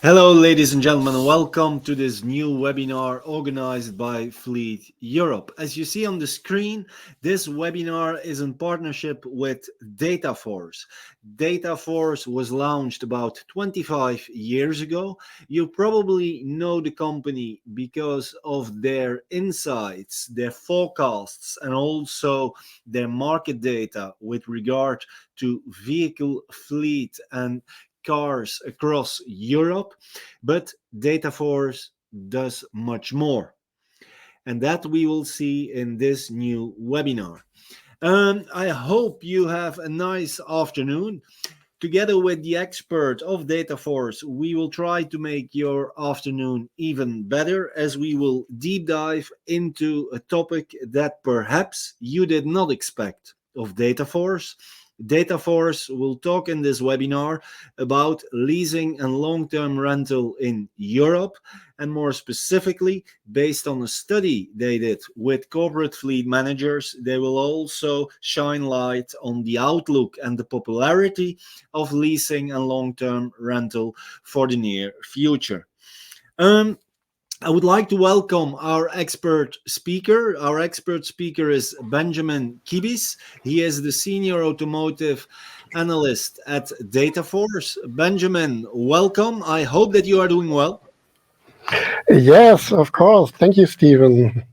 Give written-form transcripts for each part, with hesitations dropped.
Hello, ladies and gentlemen. Welcome to this new webinar organized by Fleet Europe. As you see on the screen, this webinar is in partnership with Dataforce. Dataforce was launched about 25 years ago. You probably know the company because of their insights, their forecasts, and also their market data with regard to vehicle fleet and cars across Europe, but Dataforce does much more. And that we will see in this new webinar. I hope you have a nice afternoon. Together with the expert of Dataforce, we will try to make your afternoon even better as we will deep dive into a topic that perhaps you did not expect of Dataforce. Dataforce will talk in this webinar about leasing and long-term rental in Europe, and more specifically, based on a study they did with corporate fleet managers, they will also shine light on the outlook and the popularity of leasing and long-term rental for the near future. I would like to welcome our expert speaker. Our expert speaker is Benjamin Kibis. He is the senior automotive analyst at Dataforce. Benjamin, welcome. I hope that you are doing well. Yes, of course. Thank you, Stephen.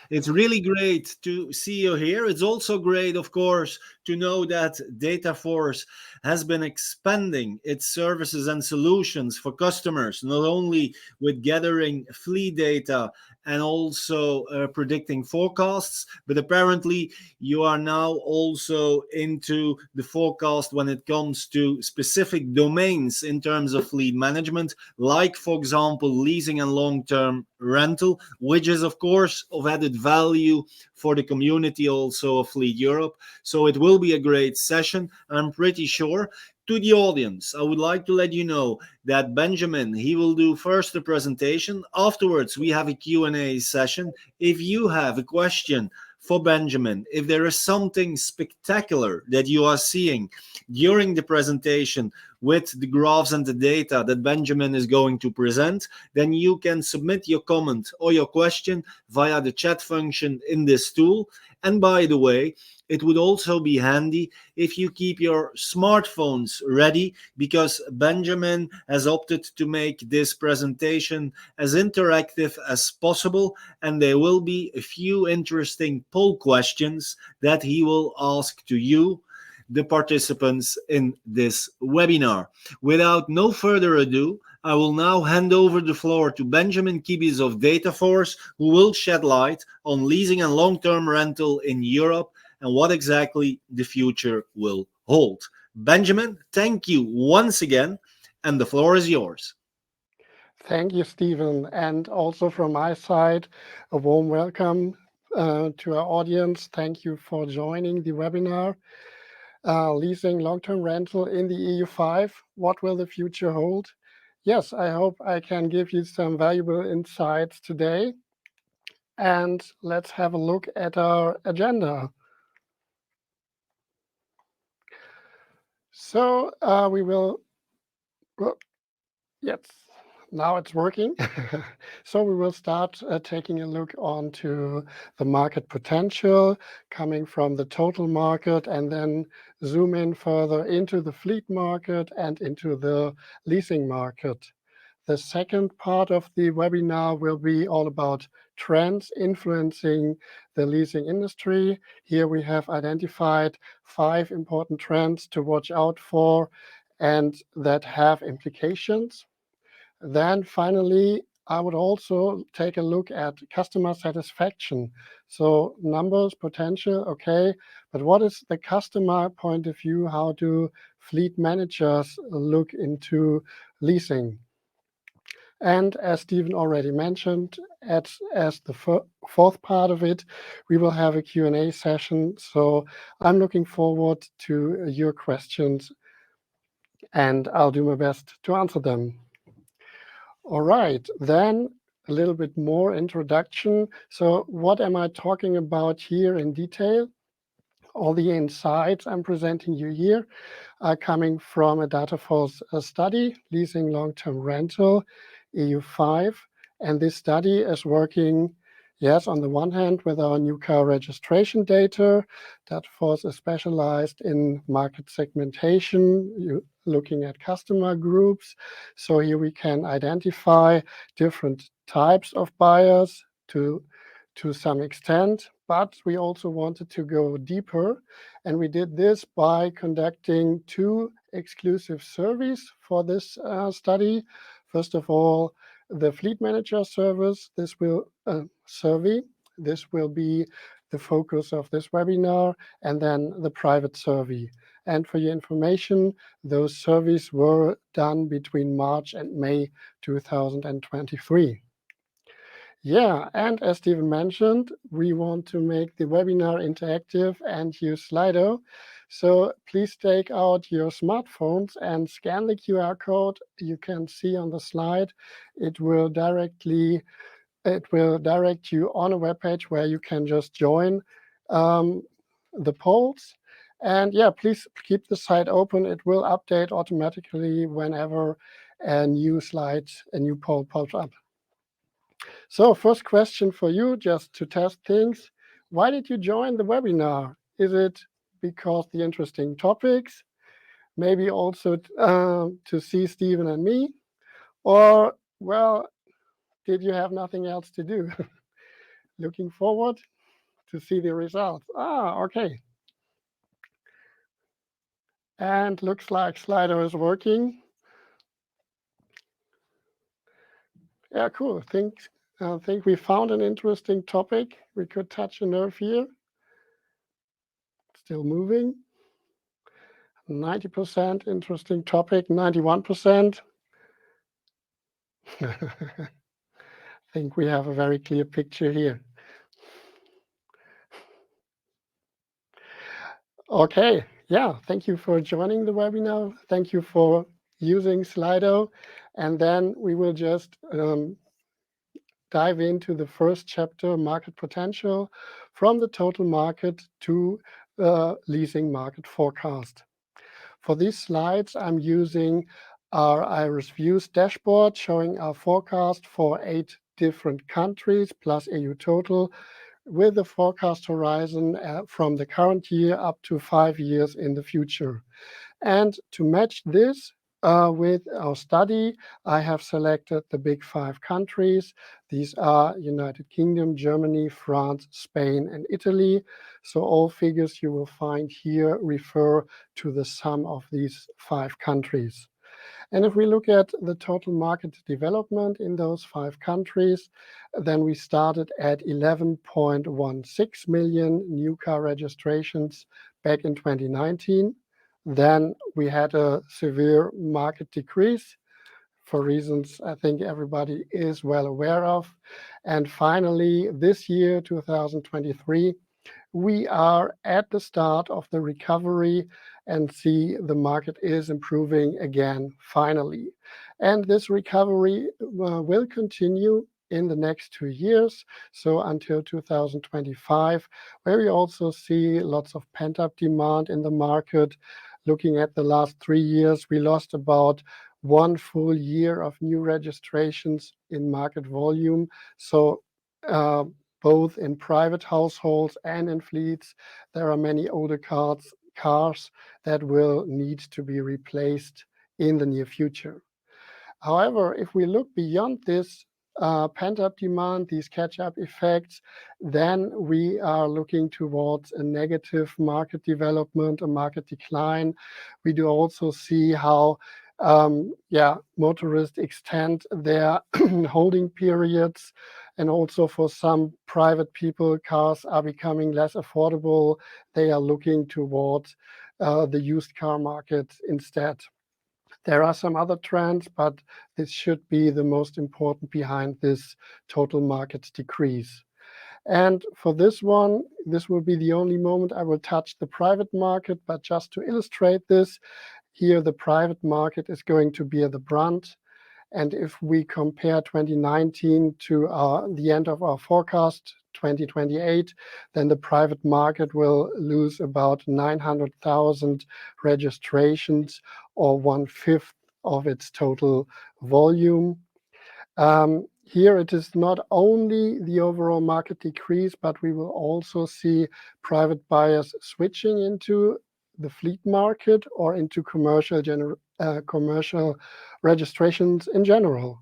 It's really great to see you here. It's also great, of course, to know that Dataforce has been expanding its services and solutions for customers, not only with gathering fleet data and also predicting forecasts, but apparently you are now also into the forecast when it comes to specific domains in terms of fleet management, like, for example, leasing and long-term rental, which is, of course, of added value for the community also of Fleet Europe. So it will be a great session. I'm pretty sure. To the audience, I would like to let you know that Benjamin, he will do first the presentation. Afterwards, we have a Q&A session. If you have a question for Benjamin, if there is something spectacular that you are seeing during the presentation with the graphs and the data that Benjamin is going to present, then you can submit your comment or your question via the chat function in this tool. And by the way, it would also be handy if you keep your smartphones ready, because Benjamin has opted to make this presentation as interactive as possible, and there will be a few interesting poll questions that he will ask to you, the participants in this webinar. Without no further ado, I will now hand over the floor to Benjamin Kibis of Dataforce, who will shed light on leasing and long-term rental in Europe and what exactly the future will hold. Benjamin, thank you once again, and the floor is yours. Thank you, Stephen. And also from my side, a warm welcome to our audience. Thank you for joining the webinar. Leasing long-term rental in the EU5. What will the future hold? Yes, I hope I can give you some valuable insights today. And let's have a look at our agenda. So we will, yes, now it's working. So we will start taking a look onto the market potential coming from the total market, and then zoom in further into the fleet market and into the leasing market. The second part of the webinar will be all about trends influencing the leasing industry. Here we have identified 5 important trends to watch out for and that have implications. Then finally, I would also take a look at customer satisfaction. So numbers, potential, okay, but what is the customer point of view? How do fleet managers look into leasing? And as Stephen already mentioned, as the fourth part of it, we will have a Q&A session. So I'm looking forward to your questions, and I'll do my best to answer them. All right, then a little bit more introduction. So what am I talking about here in detail? all the insights I'm presenting you here are coming from a Dataforce study, leasing long-term rental, EU5. And this study is working, yes, on the one hand with our new car registration data. Dataforce is specialized in market segmentation, looking at customer groups. So here we can identify different types of buyers to some extent, but we also wanted to go deeper. And we did this by conducting two exclusive surveys for this study. First of all, the Fleet Manager service, survey. This will be the focus of this webinar, and then the private survey. And for your information, those surveys were done between March and May 2023. Yeah, and as Stephen mentioned, we want to make the webinar interactive and use Slido. So please take out your smartphones and scan the QR code you can see on the slide. It will direct you on a web page where you can just join the polls. And yeah, please keep the site open. It will update automatically whenever a new poll pops up. So first question for you, just to test things. Why did you join the webinar? Is it because the interesting topics? Maybe also to see Stephen and me? Or, well, did you have nothing else to do? Looking forward to see the results. Okay. And looks like Slido is working. Yeah, cool. I think we found an interesting topic. We could touch a nerve here. Still moving. 90% interesting topic, 91%. I think we have a very clear picture here. Okay, yeah, thank you for joining the webinar. Thank you for using Slido. And then we will just dive into the first chapter, market potential, from the total market to leasing market forecast. For these slides, I'm using our Iris Views dashboard showing our forecast for 8 different countries plus EU total, with the forecast horizon from the current year up to 5 years in the future. And to match this with our study, I have selected the big 5 countries. These are United Kingdom, Germany, France, Spain, and Italy. So all figures you will find here refer to the sum of these 5 countries. And if we look at the total market development in those 5 countries, then we started at 11.16 million new car registrations back in 2019. Then we had a severe market decrease for reasons I think everybody is well aware of. And finally, this year, 2023, we are at the start of the recovery and see the market is improving again, finally. And this recovery will continue in the next 2 years, so until 2025, where we also see lots of pent-up demand in the market. Looking at the last 3 years, we lost about 1 full year of new registrations in market volume. So both in private households and in fleets, there are many older cars that will need to be replaced in the near future. However, if we look beyond this pent-up demand, these catch-up effects, then we are looking towards a negative market development, a market decline. We do also see how motorists extend their holding periods, and also for some private people, cars are becoming less affordable. They are looking towards the used car market instead. There are some other trends, but this should be the most important behind this total market decrease. And for this one, this will be the only moment I will touch the private market, but just to illustrate this, here the private market is going to bear the brunt. And if we compare 2019 to the end of our forecast 2028, then the private market will lose about 900,000 registrations, or 1/5 of its total volume. Here it is not only the overall market decrease, but we will also see private buyers switching into the fleet market or into commercial registrations in general.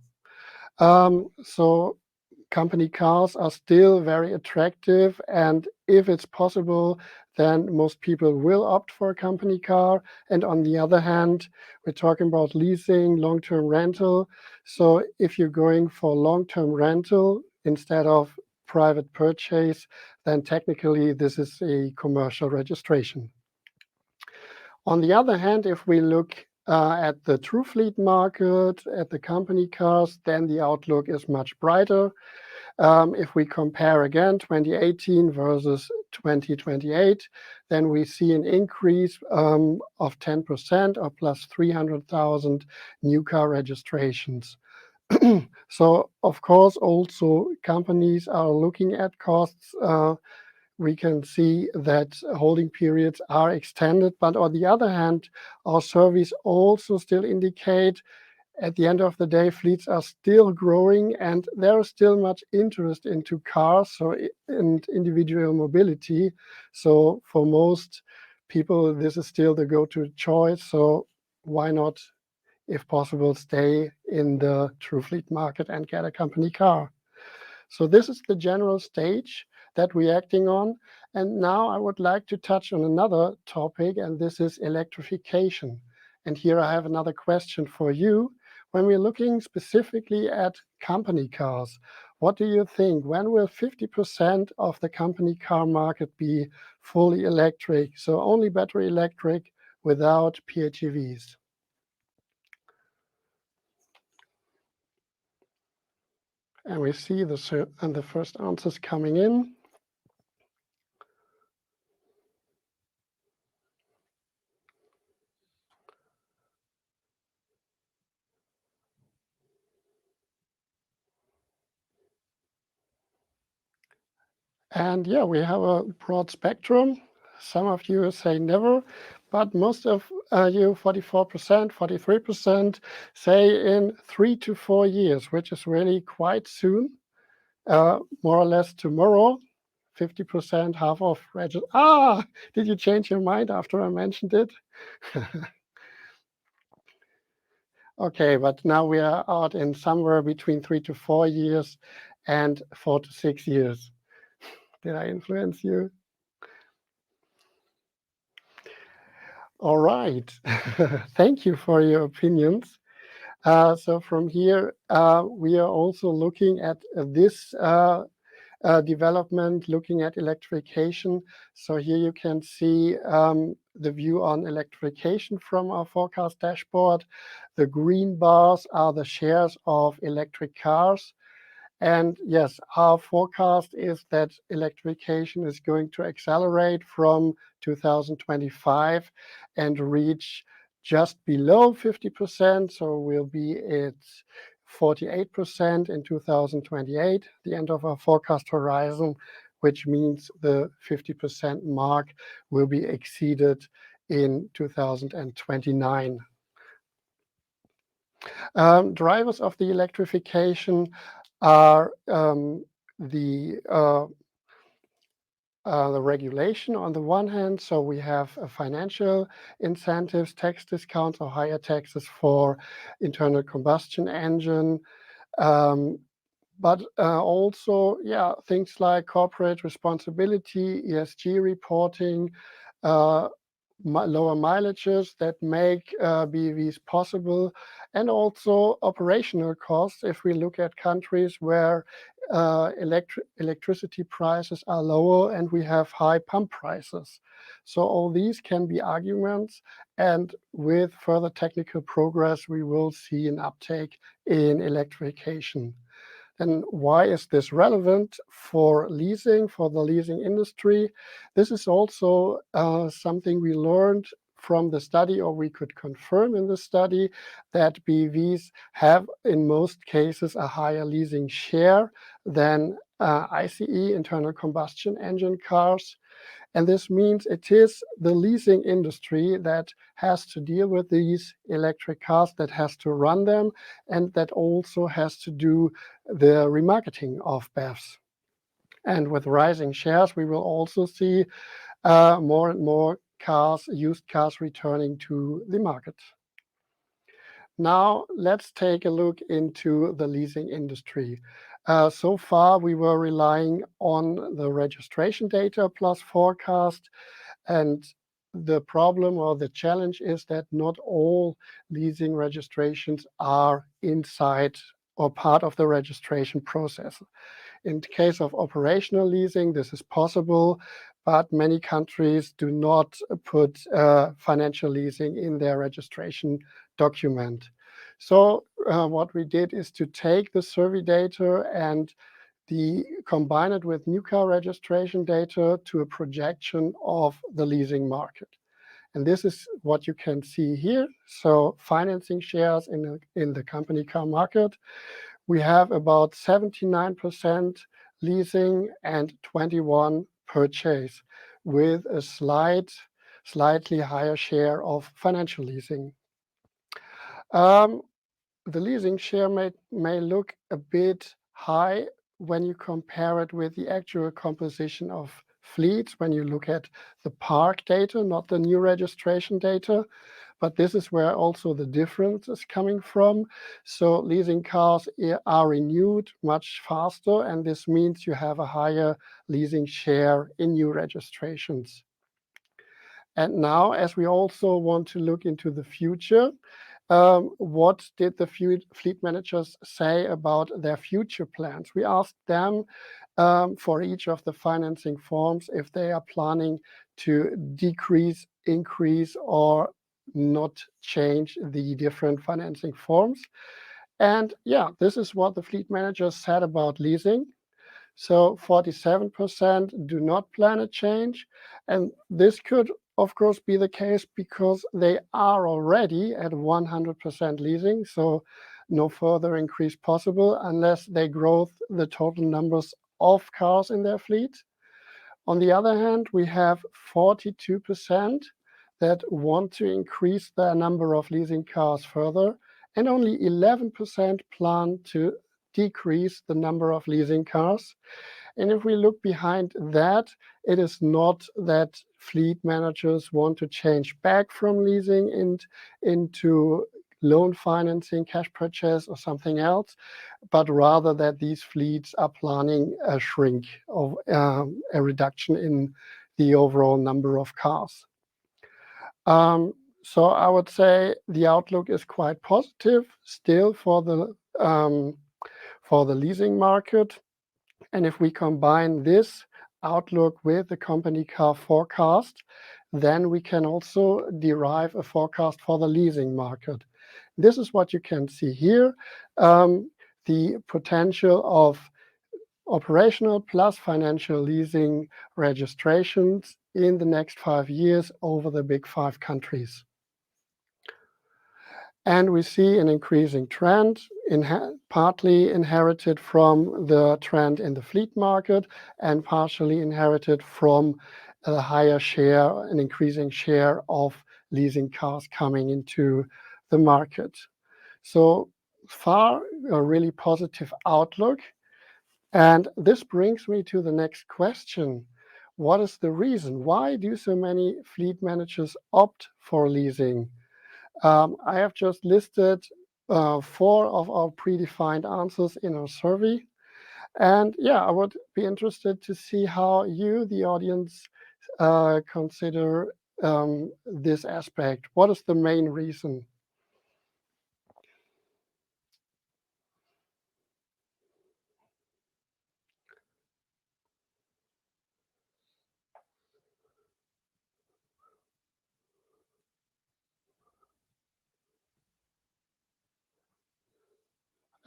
So company cars are still very attractive, and if it's possible, then most people will opt for a company car. And on the other hand, we're talking about leasing, long-term rental. So if you're going for long-term rental instead of private purchase, then technically this is a commercial registration. On the other hand, if we look at the true fleet market, at the company cars, then the outlook is much brighter. If we compare again 2018 versus 2028, then we see an increase of 10%, or plus 300,000 new car registrations. So, of course, also companies are looking at costs. We can see that holding periods are extended, but on the other hand, our surveys also still indicate at the end of the day, fleets are still growing, and there is still much interest into cars and individual mobility. So for most people, this is still the go-to choice. So why not, if possible, stay in the true fleet market and get a company car? So this is the general stage that we're acting on. And now I would like to touch on another topic, and this is electrification. And here I have another question for you. When we're looking specifically at company cars, what do you think? When will 50% of the company car market be fully electric, so only battery electric without PHEVs? And we see the first answers coming in. And yeah, we have a broad spectrum. Some of you say never, but most of you, 44%, 43%, say in 3 to 4 years, which is really quite soon, more or less tomorrow. 50%, half of did you change your mind after I mentioned it? Okay, but now we are out in somewhere between 3 to 4 years and 4 to 6 years. Did I influence you? All right. Thank you for your opinions. So from here, we are also looking at this development, looking at electrification. So here you can see the view on electrification from our forecast dashboard. The green bars are the shares of electric cars. And yes, our forecast is that electrification is going to accelerate from 2025 and reach just below 50%. So we'll be at 48% in 2028, the end of our forecast horizon, which means the 50% mark will be exceeded in 2029. Drivers of the electrification are the regulation on the one hand. So we have financial incentives, tax discounts, or higher taxes for internal combustion engine. But also, things like corporate responsibility, ESG reporting, lower mileages that make BEVs possible, and also operational costs if we look at countries where electricity prices are lower and we have high pump prices. So all these can be arguments, and with further technical progress, we will see an uptake in electrification. And why is this relevant for leasing, for the leasing industry? This is also something we learned from the study, or we could confirm in the study, that BEVs have, in most cases, a higher leasing share than ICE, internal combustion engine cars. And this means it is the leasing industry that has to deal with these electric cars, that has to run them, and that also has to do the remarketing of BEVs. And with rising shares, we will also see more and more cars, used cars, returning to the market. Now, let's take a look into the leasing industry. So far, we were relying on the registration data plus forecast, and the problem or the challenge is that not all leasing registrations are inside or part of the registration process. In the case of operational leasing, this is possible, but many countries do not put financial leasing in their registration document. So what we did is to take the survey data and combine it with new car registration data to a projection of the leasing market. And this is what you can see here. So financing shares in the company car market, we have about 79% leasing and 21 purchase, with a slightly higher share of financial leasing. The leasing share may look a bit high when you compare it with the actual composition of fleets, when you look at the park data, not the new registration data. But this is where also the difference is coming from. So leasing cars are renewed much faster, and this means you have a higher leasing share in new registrations. And now, as we also want to look into the future, what did the fleet managers say about their future plans? We asked them for each of the financing forms if they are planning to decrease, increase, or not change the different financing forms. And yeah, this is what the fleet managers said about leasing. So 47% do not plan a change. And this could, of course, be the case because they are already at 100% leasing. So no further increase possible unless they grow the total numbers of cars in their fleet. On the other hand, we have 42% that want to increase their number of leasing cars further, and only 11% plan to decrease the number of leasing cars. And if we look behind that, it is not that fleet managers want to change back from leasing into loan financing, cash purchase, or something else, but rather that these fleets are planning a shrink of a reduction in the overall number of cars. So I would say the outlook is quite positive still for the leasing market. And if we combine this outlook with the company car forecast, then we can also derive a forecast for the leasing market. This is what you can see here, the potential of operational plus financial leasing registrations in the next 5 years over the big 5 countries. And we see an increasing trend, partly inherited from the trend in the fleet market and partially inherited from a higher share, an increasing share of leasing cars coming into the market. So far, a really positive outlook. And this brings me to the next question. What is the reason? Why do so many fleet managers opt for leasing? I have just listed 4 of our predefined answers in our survey. And yeah, I would be interested to see how you, the audience, consider this aspect. What is the main reason?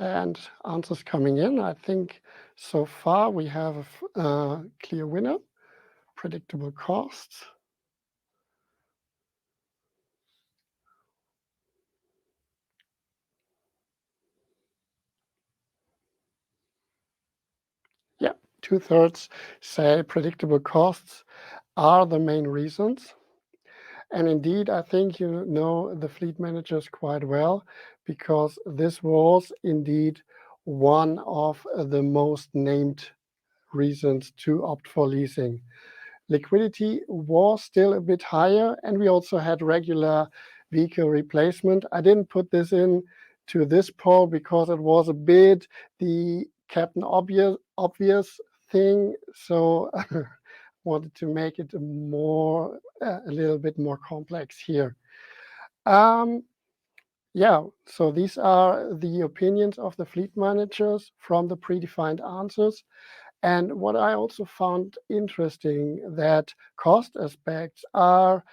And answers coming in. I think so far we have a clear winner, predictable costs. Yeah, 2/3 say predictable costs are the main reasons. And indeed, I think you know the fleet managers quite well, because this was indeed one of the most named reasons to opt for leasing. Liquidity was still a bit higher, and we also had regular vehicle replacement. I didn't put this in to this poll because it was a bit the Captain Obvious thing, so wanted to make it a little bit more complex here. Yeah, so these are the opinions of the fleet managers from the predefined answers. And what I also found interesting, that cost aspects are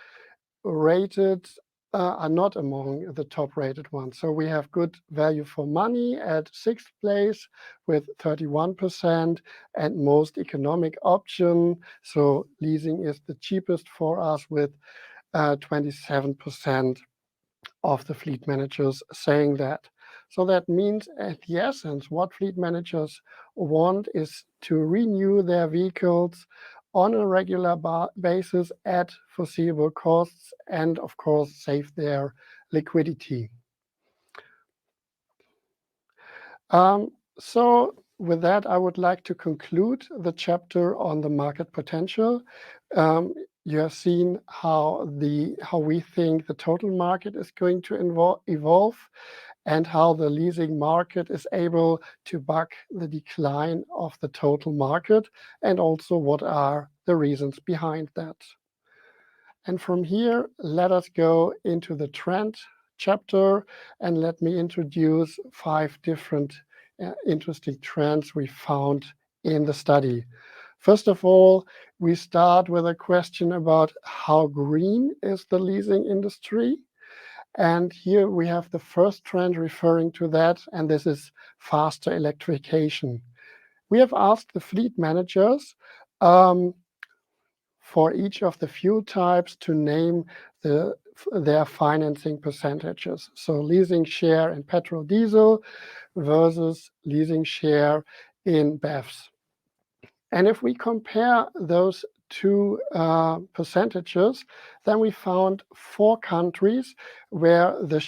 rated, are not among the top rated ones. So we have good value for money at 6th place with 31%, and most economic option. So leasing is the cheapest for us with 27% of the fleet managers saying that. So that means, at the essence, what fleet managers want is to renew their vehicles on a regular basis at foreseeable costs, and of course save their liquidity. So with that, I would like to conclude the chapter on the market potential. You have seen how we think the total market is going to evolve, and how the leasing market is able to buck the decline of the total market, and also what are the reasons behind that. And from here, let us go into the trend chapter, and let me introduce 5 different interesting trends we found in the study. First of all, we start with a question about how green is the leasing industry. And here we have the first trend referring to that, and this is faster electrification. We have asked the fleet managers for each of the fuel types to name their financing percentages. So leasing share in petrol diesel versus leasing share in BEVs. And if we compare those two percentages, then we found 4 countries where the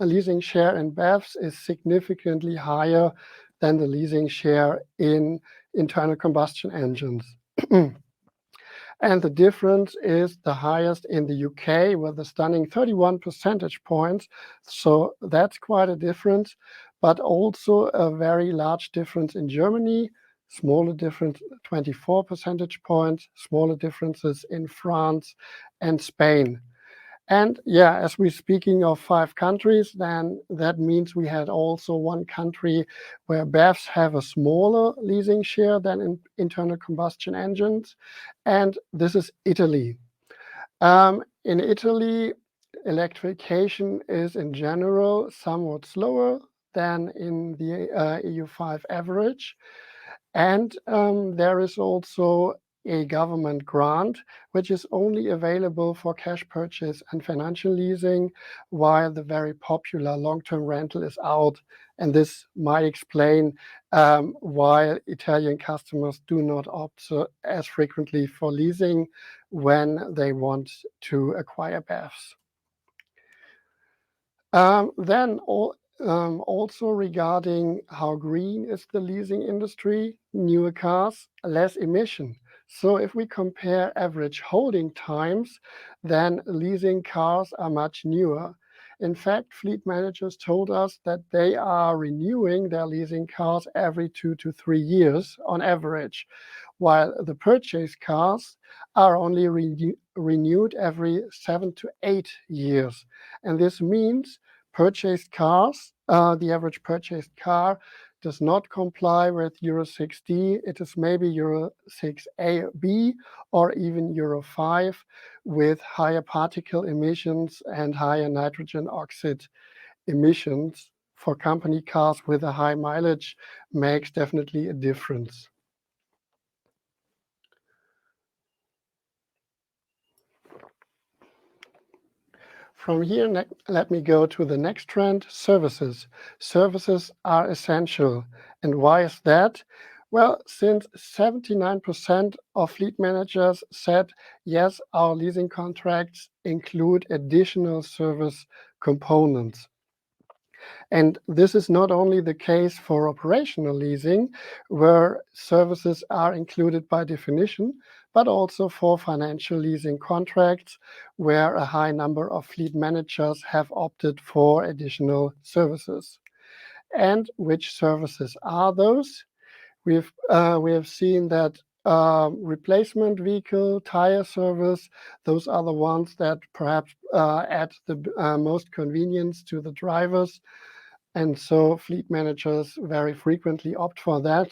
leasing share in BEVs is significantly higher than the leasing share in internal combustion engines. And the difference is the highest in the UK with a stunning 31 percentage points. So that's quite a difference, but also a very large difference in Germany. Smaller difference, 24 percentage points, smaller differences in France and Spain. And yeah, as we're speaking of 5 countries, then that means we had also one country where BEVs have a smaller leasing share than in internal combustion engines, and this is Italy. In Italy, electrification is in general somewhat slower than in the EU5 average. And there is also a government grant, which is only available for cash purchase and financial leasing, while the very popular long-term rental is out. And this might explain why Italian customers do not opt as frequently for leasing when they want to acquire BEVs. Also regarding how green is the leasing industry, newer cars, less emission. So if we compare average holding times, then leasing cars are much newer. In fact, fleet managers told us that they are renewing their leasing cars every 2 to 3 years on average, while the purchase cars are only renewed every 7 to 8 years. And this means purchased cars, the average purchased car does not comply with Euro 6D. It is maybe Euro 6A, B, or even Euro 5 with higher particle emissions and higher nitrogen oxide emissions. For company cars with a high mileage makes definitely a difference. From here, let me go to the next trend, services. Services are essential. And why is that? Well, since 79% of fleet managers said, yes, our leasing contracts include additional service components. And this is not only the case for operational leasing, where services are included by definition, but also for financial leasing contracts, where a high number of fleet managers have opted for additional services. And which services are those? We have seen that replacement vehicle, tire service, those are the ones that perhaps add the most convenience to the drivers. And so fleet managers very frequently opt for that.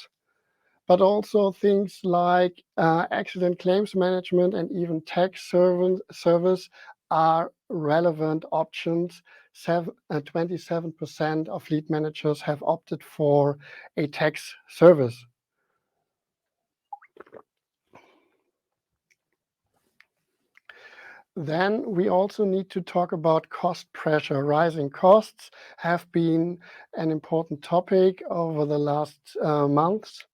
But also things like accident claims management and even tax service are relevant options. 27% of fleet managers have opted for a tax service. Then we also need to talk about cost pressure. Rising costs have been an important topic over the last months.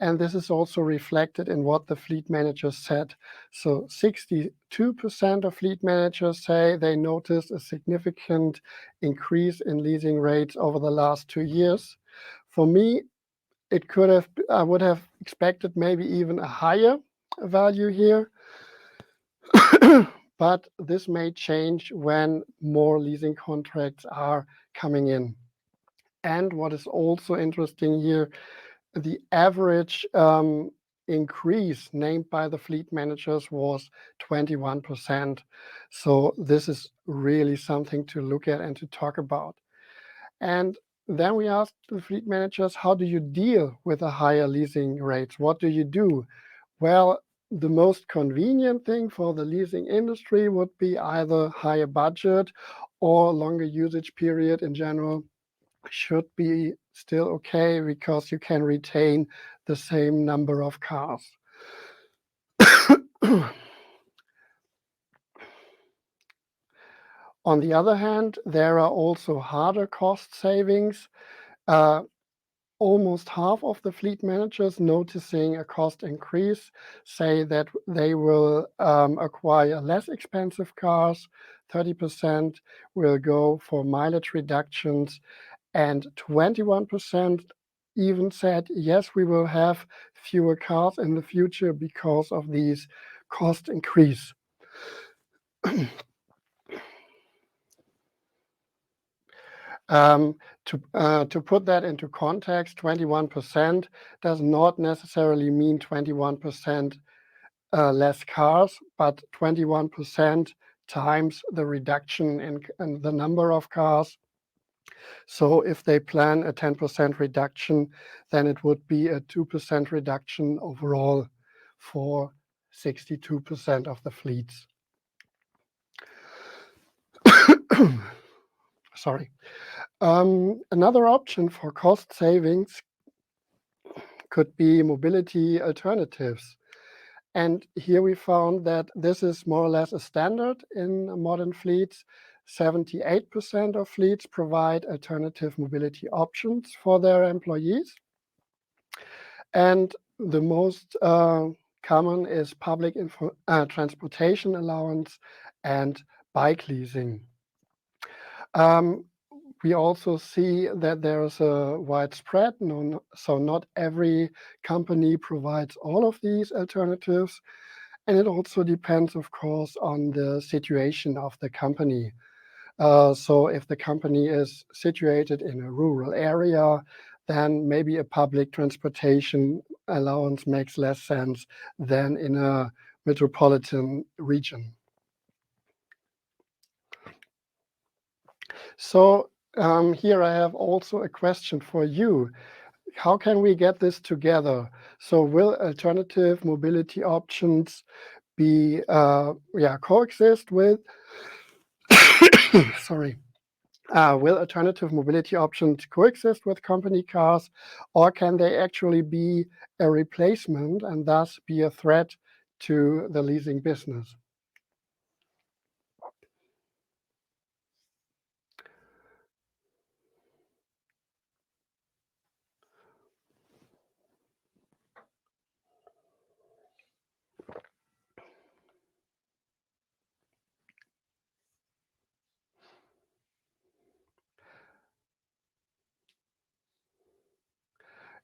And this is also reflected in what the fleet managers said. So 62% of fleet managers say they noticed a significant increase in leasing rates over the last 2 years. For me, I would have expected maybe even a higher value here. But this may change when more leasing contracts are coming in. And what is also interesting here, the average increase named by the fleet managers was 21%. So this is really something to look at and to talk about. And then we asked the fleet managers, how do you deal with the higher leasing rates? What do you do? Well, the most convenient thing for the leasing industry would be either higher budget or longer usage period in general should be still okay because you can retain the same number of cars. On the other hand, there are also harder cost savings. Almost half of the fleet managers noticing a cost increase say that they will acquire less expensive cars. 30% will go for mileage reductions, and 21% even said, yes, we will have fewer cars in the future because of these cost increase. To put that into context, 21% does not necessarily mean 21% less cars, but 21% times the reduction in the number of cars. So if they plan a 10% reduction, then it would be a 2% reduction overall for 62% of the fleets. Sorry. Another option for cost savings could be mobility alternatives. And here we found that this is more or less a standard in modern fleets. 78% of fleets provide alternative mobility options for their employees. And the most common is public transportation allowance and bike leasing. We also see that there is a widespread, so not every company provides all of these alternatives. And it also depends, of course, on the situation of the company. So if the company is situated in a rural area, then maybe a public transportation allowance makes less sense than in a metropolitan region. So here I have also a question for you. How can we get this together? So will alternative mobility options be coexist with sorry. Will alternative mobility options coexist with company cars, or can they actually be a replacement and thus be a threat to the leasing business?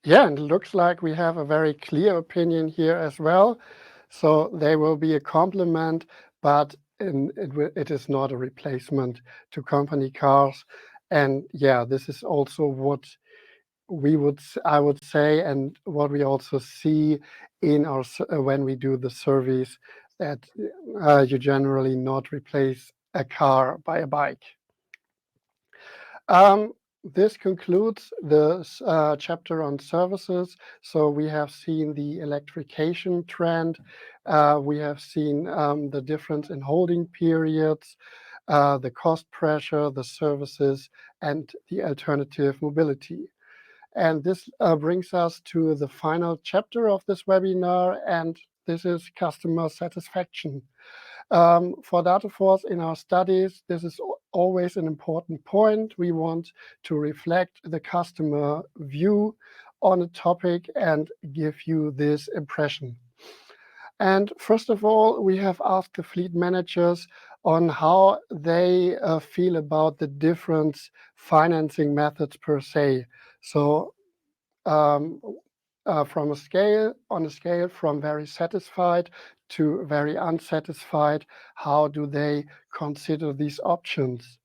Yeah, and it looks like we have a very clear opinion here as well. So they will be a complement, but it is not a replacement to company cars. And yeah, this is also what I would say, and what we also see in when we do the surveys, that you generally not replace a car by a bike. This concludes the chapter on services. So we have seen the electrification trend. We have seen the difference in holding periods, the cost pressure, the services, and the alternative mobility. And this brings us to the final chapter of this webinar, and this is customer satisfaction. For Dataforce in our studies, this is always an important point. We want to reflect the customer view on a topic and give you this impression. And first of all, we have asked the fleet managers on how they feel about the different financing methods per se. So um, on a scale from very satisfied to very unsatisfied, how do they consider these options?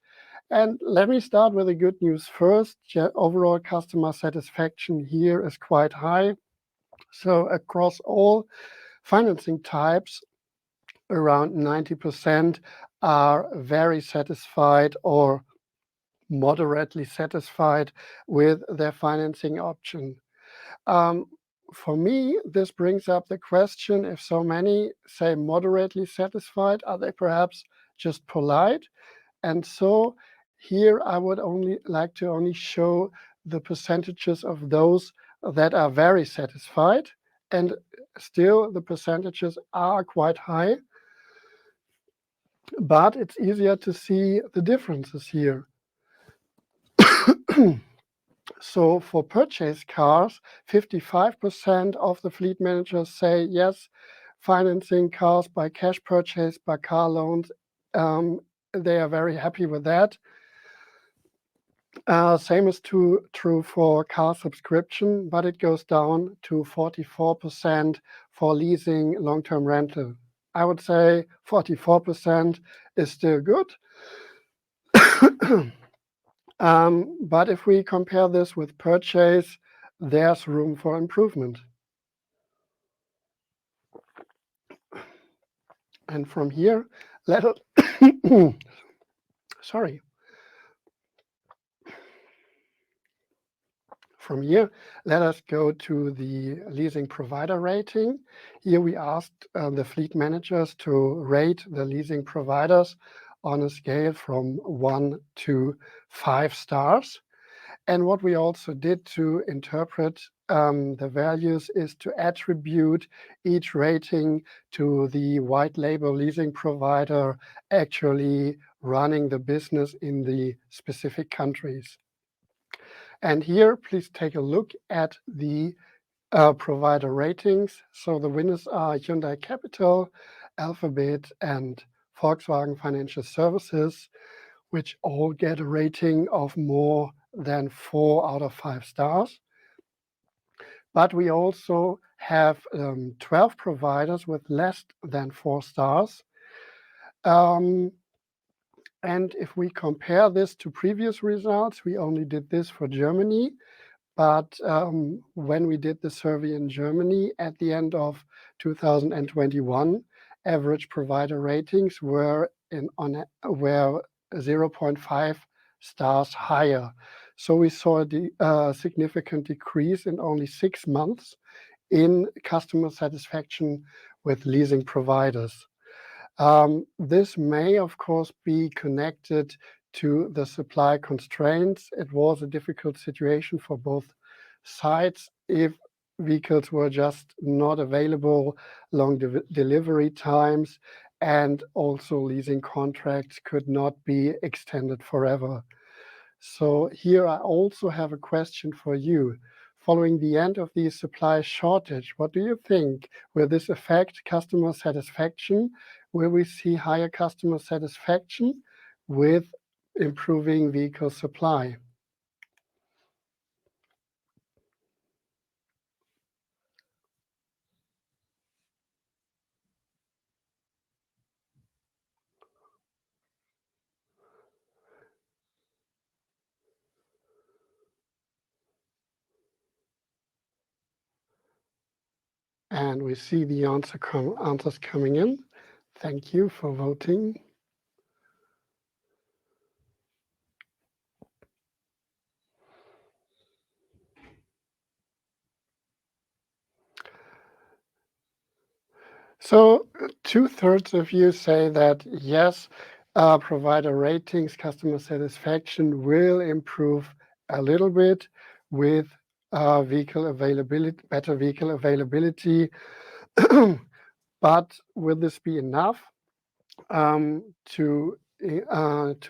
And let me start with the good news first. Overall customer satisfaction here is quite high. So across all financing types, around 90% are very satisfied or moderately satisfied with their financing option. Um, for me, this brings up the question, if so many say moderately satisfied, are they perhaps just polite? And so here I would only like to only show the percentages of those that are very satisfied. And still the percentages are quite high, but it's easier to see the differences here. So for purchase cars, 55% of the fleet managers say yes, financing cars by cash purchase, by car loans, they are very happy with that. Same is true for car subscription, but it goes down to 44% for leasing long-term rental. I would say 44% is still good. But if we compare this with purchase, there's room for improvement. And from here, let us, sorry. From here, let us go to the leasing provider rating. Here we asked the fleet managers to rate the leasing providers on a scale from 1 to 5 stars. And what we also did to interpret the values is to attribute each rating to the white label leasing provider actually running the business in the specific countries. And here, please take a look at the provider ratings. So the winners are Hyundai Capital, Alphabet, and Volkswagen Financial Services, which all get a rating of more than 4 out of 5 stars. But we also have 12 providers with less than 4 stars. And if we compare this to previous results, we only did this for Germany. But when we did the survey in Germany at the end of 2021, average provider ratings were 0.5 stars higher. So we saw a significant decrease in only 6 months in customer satisfaction with leasing providers. This may, of course, be connected to the supply constraints. It was a difficult situation for both sides if vehicles were just not available, long delivery times, and also leasing contracts could not be extended forever. So here I also have a question for you. Following the end of the supply shortage, what do you think? Will this affect customer satisfaction? Will we see higher customer satisfaction with improving vehicle supply? And we see the answers coming in. Thank you for voting. So 2/3 of you say that yes, provider ratings, customer satisfaction will improve a little bit with vehicle availability, better vehicle availability. But will this be enough to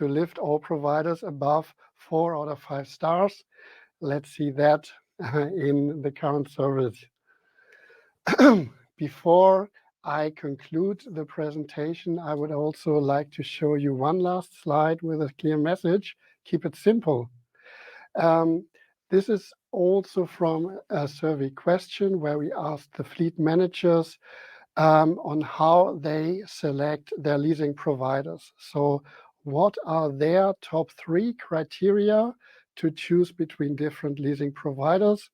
lift all providers above 4 out of 5 stars? Let's see that in the current surveys. Before I conclude the presentation, I would also like to show you one last slide with a clear message. Keep it simple. This is also from a survey question where we asked the fleet managers on how they select their leasing providers. So what are their top 3 criteria to choose between different leasing providers?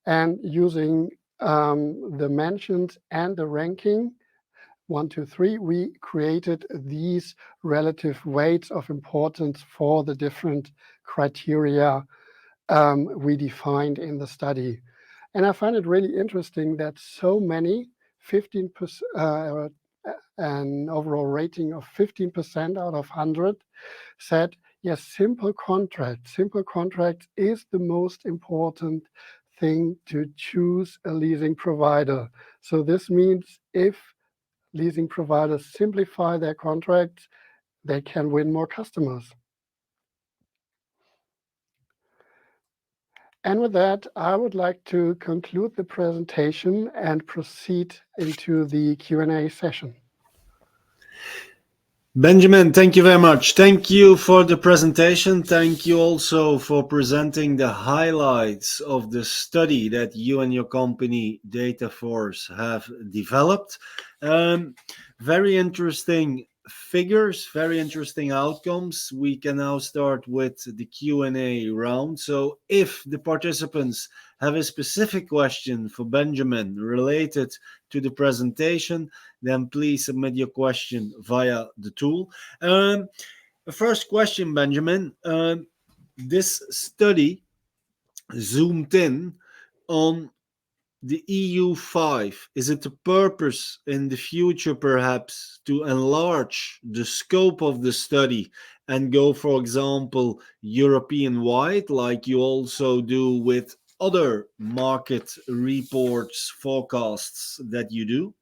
And using the mentions and the ranking, 1, 2, 3, we created these relative weights of importance for the different criteria we defined in the study. And I find it really interesting that so many, 15%, an overall rating of 15% out of 100 said, yes, simple contract is the most important thing to choose a leasing provider. So this means if leasing providers simplify their contracts, they can win more customers. And with that, I would like to conclude the presentation and proceed into the Q&A session. Benjamin, thank you very much. Thank you for the presentation. Thank you also for presenting the highlights of the study that you and your company Dataforce have developed. Very interesting figures, very interesting outcomes. We can now start with the Q&A round. So if the participants have a specific question for Benjamin related to the presentation, then please submit your question via the tool. The first question, Benjamin. This study zoomed in on the EU5. Is it the purpose in the future, perhaps, to enlarge the scope of the study and go, for example, European wide, like you also do with other market reports, forecasts that you do?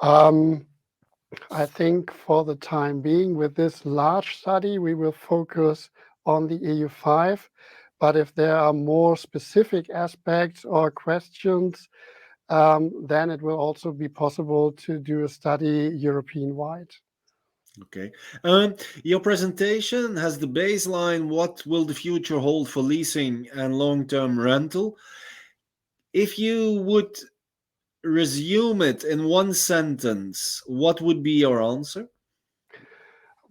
I think for the time being, with this large study, we will focus on the EU5. But if there are more specific aspects or questions, then it will also be possible to do a study European-wide. Okay. Your presentation has the baseline, what will the future hold for leasing and long-term rental? If you would resume it in one sentence, what would be your answer?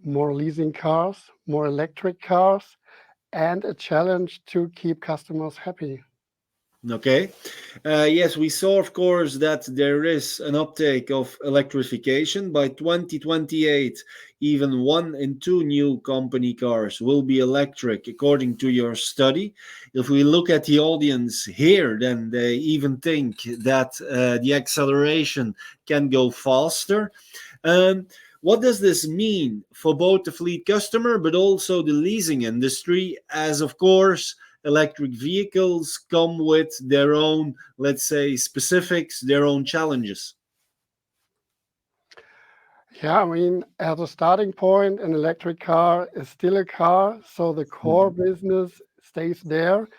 More leasing cars, more electric cars, and a challenge to keep customers happy. Okay. Yes, we saw, of course, that there is an uptake of electrification. By 2028, even 1 in 2 new company cars will be electric, according to your study. If we look at the audience here, then they even think that the acceleration can go faster. What does this mean for both the fleet customer, but also the leasing industry, as, of course, electric vehicles come with their own, let's say, specifics, their own challenges? Yeah, I mean, as a starting point, an electric car is still a car, so the core business stays there,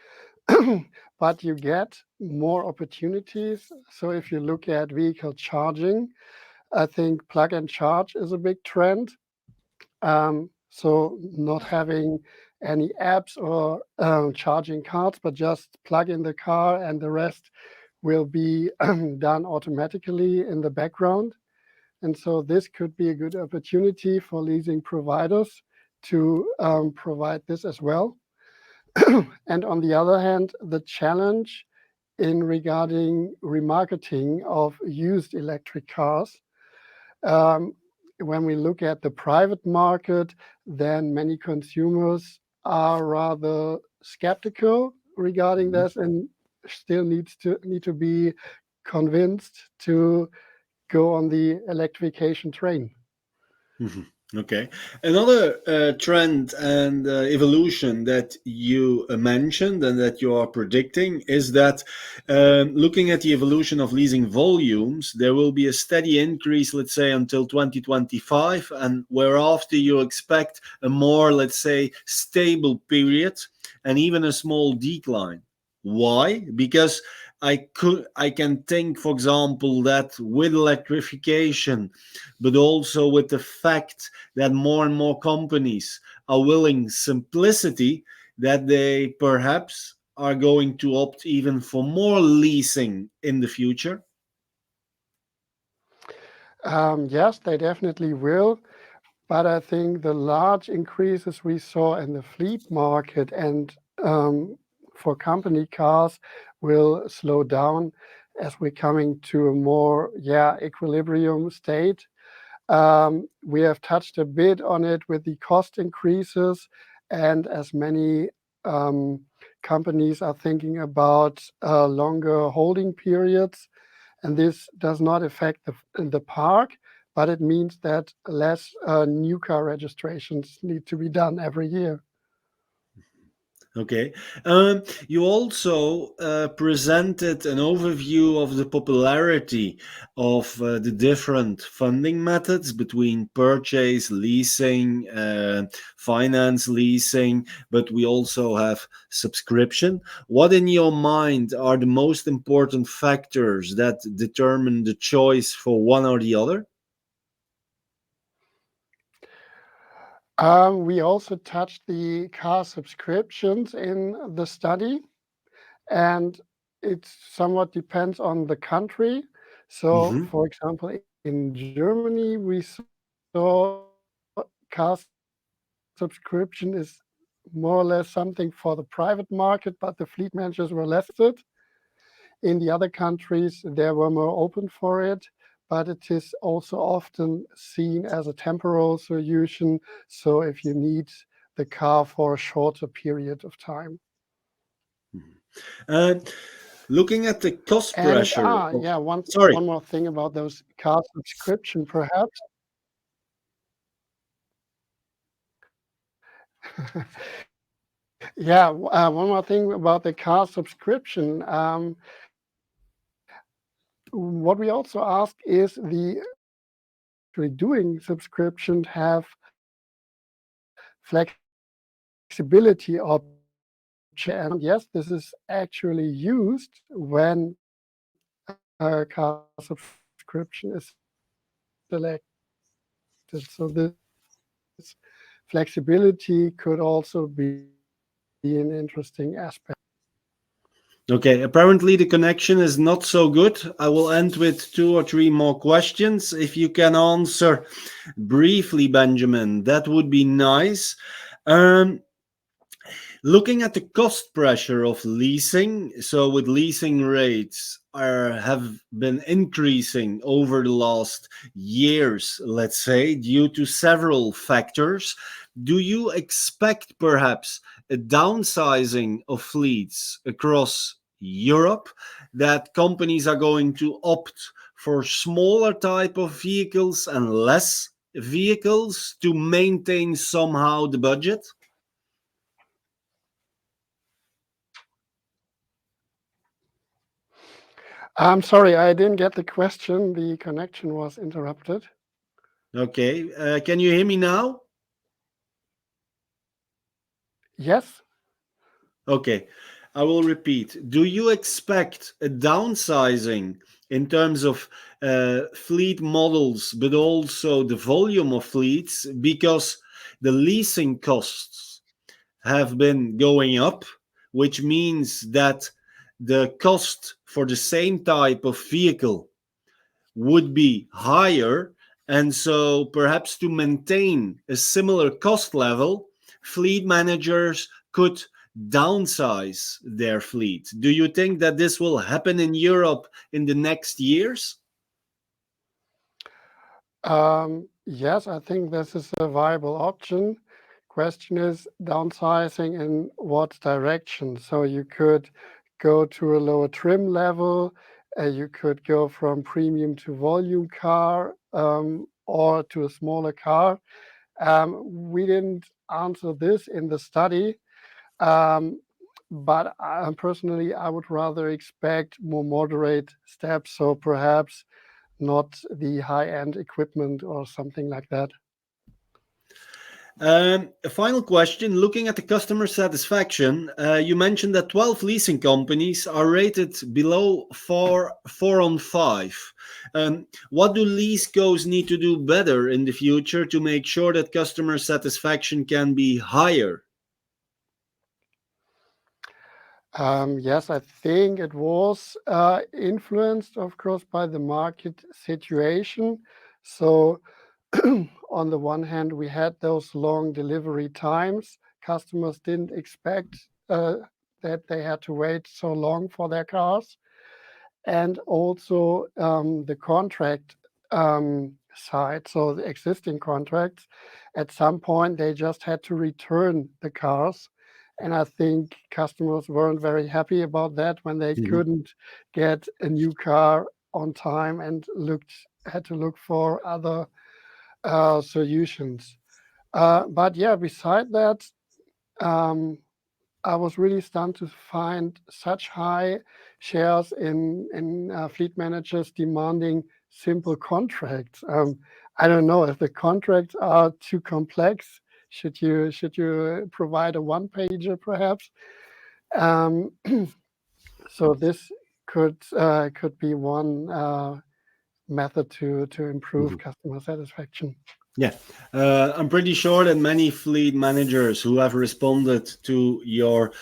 but you get more opportunities. So if you look at vehicle charging, I think plug and charge is a big trend. So not having any apps or charging cards, but just plug in the car and the rest will be done automatically in the background. And so this could be a good opportunity for leasing providers to provide this as well. And on the other hand, the challenge in regarding remarketing of used electric cars. Um, when we look at the private market, then many consumers are rather skeptical regarding Mhm. this and still need to be convinced to go on the electrification train. Mhm. Okay. Another trend and evolution that you mentioned and that you are predicting is that looking at the evolution of leasing volumes, there will be a steady increase, let's say, until 2025, and whereafter you expect a more, let's say, stable period and even a small decline. Why? Because I can think, for example, that with electrification, but also with the fact that more and more companies are willing simplicity, that they perhaps are going to opt even for more leasing in the future. Yes, they definitely will. But I think the large increases we saw in the fleet market and um, for company cars will slow down as we're coming to a more, equilibrium state. We have touched a bit on it with the cost increases, and as many um, companies are thinking about longer holding periods, and this does not affect the park, but it means that less new car registrations need to be done every year. Okay. You also presented an overview of the popularity of the different funding methods between purchase, leasing, finance leasing, but we also have subscription. What, in your mind, are the most important factors that determine the choice for one or the other? We also touched the car subscriptions in the study, and it somewhat depends on the country. So, Hmm. for example, in Germany, we saw car subscription is more or less something for the private market, but the fleet managers were less interested. In the other countries, they were more open for it, but it is also often seen as a temporal solution. So if you need the car for a shorter period of time. Uh, Looking at the cost And pressure of, yeah, one sorry. one more thing about those car subscription, perhaps. Yeah, one more thing about the car subscription. What we also ask is the companies actually doing subscription have flexibility option. And yes, this is actually used when a car subscription is selected. So this flexibility could also be an interesting aspect. Okay, apparently the connection is not so good. I will end with two or three more questions. If you can answer briefly, Benjamin, that would be nice. Um, Looking at the cost pressure of leasing, so with leasing rates have been increasing over the last years, let's say, due to several factors. Do you expect perhaps a downsizing of fleets across Europe, that companies are going to opt for smaller type of vehicles and less vehicles to maintain somehow the budget? I'm sorry, I didn't get the question. The connection was interrupted. Okay. Can you hear me now? Yes. Okay. I will repeat. Do you expect a downsizing in terms of fleet models, but also the volume of fleets, because the leasing costs have been going up, which means that the cost for the same type of vehicle would be higher. And so, perhaps to maintain a similar cost level, fleet managers could downsize their fleet. Do you think that this will happen in Europe in the next years? Yes, I think this is a viable option. Question is downsizing in what direction? So you could go to a lower trim level, you could go from premium to volume car, or to a smaller car. We didn't answer this in the study, um, but personally, I would rather expect more moderate steps. So perhaps not the high-end equipment or something like that. A final question. Looking at the customer satisfaction, you mentioned that 12 leasing companies are rated below 4 on 5. What do lease cos need to do better in the future to make sure that customer satisfaction can be higher? Yes, I think it was influenced, of course, by the market situation. So on the one hand, we had those long delivery times. Customers didn't expect that they had to wait so long for their cars. And also the contract side, so the existing contracts, at some point they just had to return the cars. And I think customers weren't very happy about that when they Mhm. couldn't get a new car on time and had to look for other solutions. But yeah, beside that, um, I was really stunned to find such high shares in fleet managers demanding simple contracts. I don't know if the contracts are too complex. Should you provide a one pager perhaps? Um, so this could be one method to improve Mhm. customer satisfaction. Yeah, I'm pretty sure that many fleet managers who have responded to your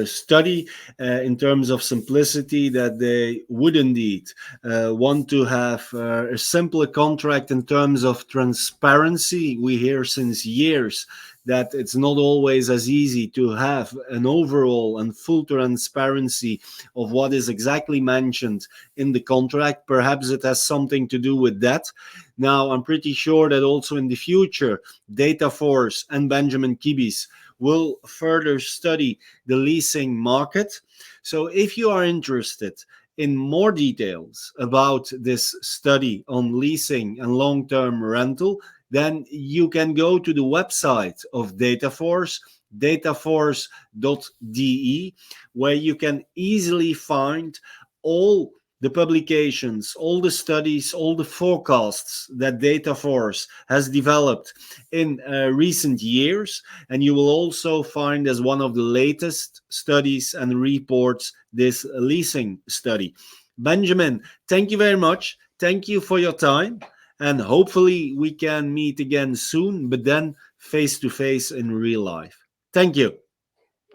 study in terms of simplicity, that they would indeed want to have a simpler contract in terms of transparency. We hear since years that it's not always as easy to have an overall and full transparency of what is exactly mentioned in the contract. Perhaps it has something to do with that. Now, I'm pretty sure that also in the future, Dataforce and Benjamin Kibis will further study the leasing market. So, if you are interested in more details about this study on leasing and long term rental, then you can go to the website of Dataforce, dataforce.de, where you can easily find all the publications, all the studies, all the forecasts that Dataforce has developed in recent years. And you will also find as one of the latest studies and reports this leasing study. Benjamin, thank you very much. Thank you for your time. And hopefully we can meet again soon, but then face to face in real life. Thank you.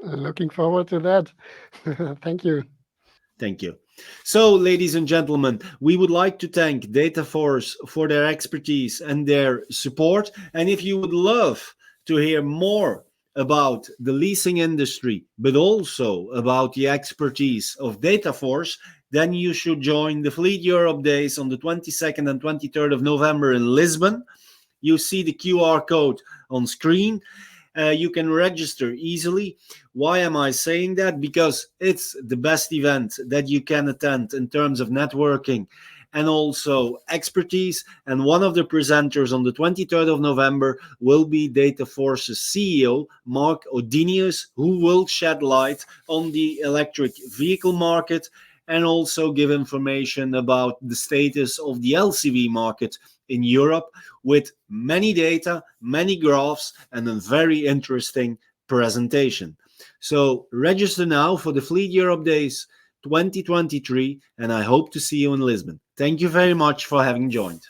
Looking forward to that. Thank you. Thank you. So, ladies and gentlemen, we would like to thank Dataforce for their expertise and their support. And if you would love to hear more about the leasing industry, but also about the expertise of Dataforce, then you should join the Fleet Europe Days on the 22nd and 23rd of November in Lisbon. You see the QR code on screen. You can register easily. Why am I saying that? Because it's the best event that you can attend in terms of networking and also expertise. And one of the presenters on the 23rd of November will be Dataforce's CEO, Mark Odinius, who will shed light on the electric vehicle market and also give information about the status of the LCV market in Europe with many data, many graphs, and a very interesting presentation. So register now for the Fleet Europe Days 2023, and I hope to see you in Lisbon. Thank you very much for having joined.